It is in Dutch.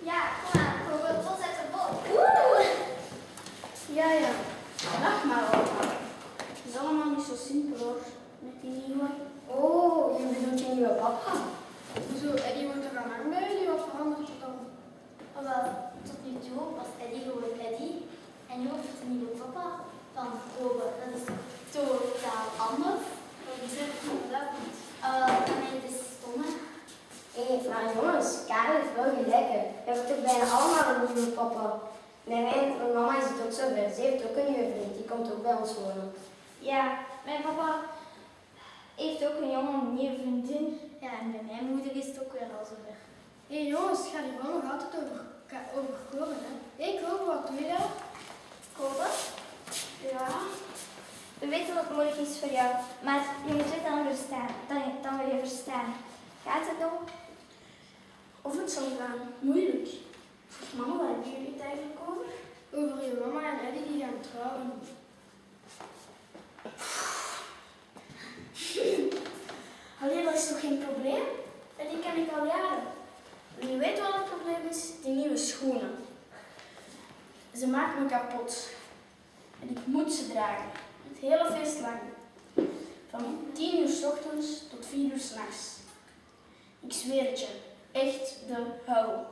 Ja, kom maar. Probeer tot uit de bol. Oeh! Ja. Lach maar allemaal. Het is allemaal niet zo simpel hoor, met die nieuwe. Oh, je bedoelt je nieuwe papa? Zo, Eddie wordt er aan lang bij jullie, wat verandert er dan? Wel, tot nu toe was Eddie gewoon Eddie. En nu wordt het een nieuwe papa van Kobe. Dat is totaal anders. Dat is inderdaad niet. Dan heet het stomme. Hé, maar jongens, Karel heeft wel gelijk. Hè. Je hebt toch bijna allemaal een nieuwe papa. Mijn mama is het ook zo ver. Ze heeft ook een nieuwe vriend. Die komt ook bij ons wonen. Ja, mijn papa heeft ook een jonge nieuwe vriendin. Ja, en bij mijn moeder is het ook weer al zover. Hé jongens, het gaat hier wel nog altijd over Kobe, hè? Hé Kobe, wat doe je daar? Kobe? Ja. We weten wat moeilijk is voor jou, maar je moet het dan verstaan. Dan wil je verstaan. Gaat het nog? Of het zal gaan. Moeilijk. Mama, waar hebben jullie het eigenlijk over? Over je mama en Eddie die gaan trouwen. Allee, dat is toch geen probleem? En die ken ik al jaren. En je weet wat het probleem is? Die nieuwe schoenen. Ze maken me kapot. En ik moet ze dragen. Het hele feest lang. Van 10 uur 's ochtends tot 4 uur 's nachts. Ik zweer het je. Echt de hel.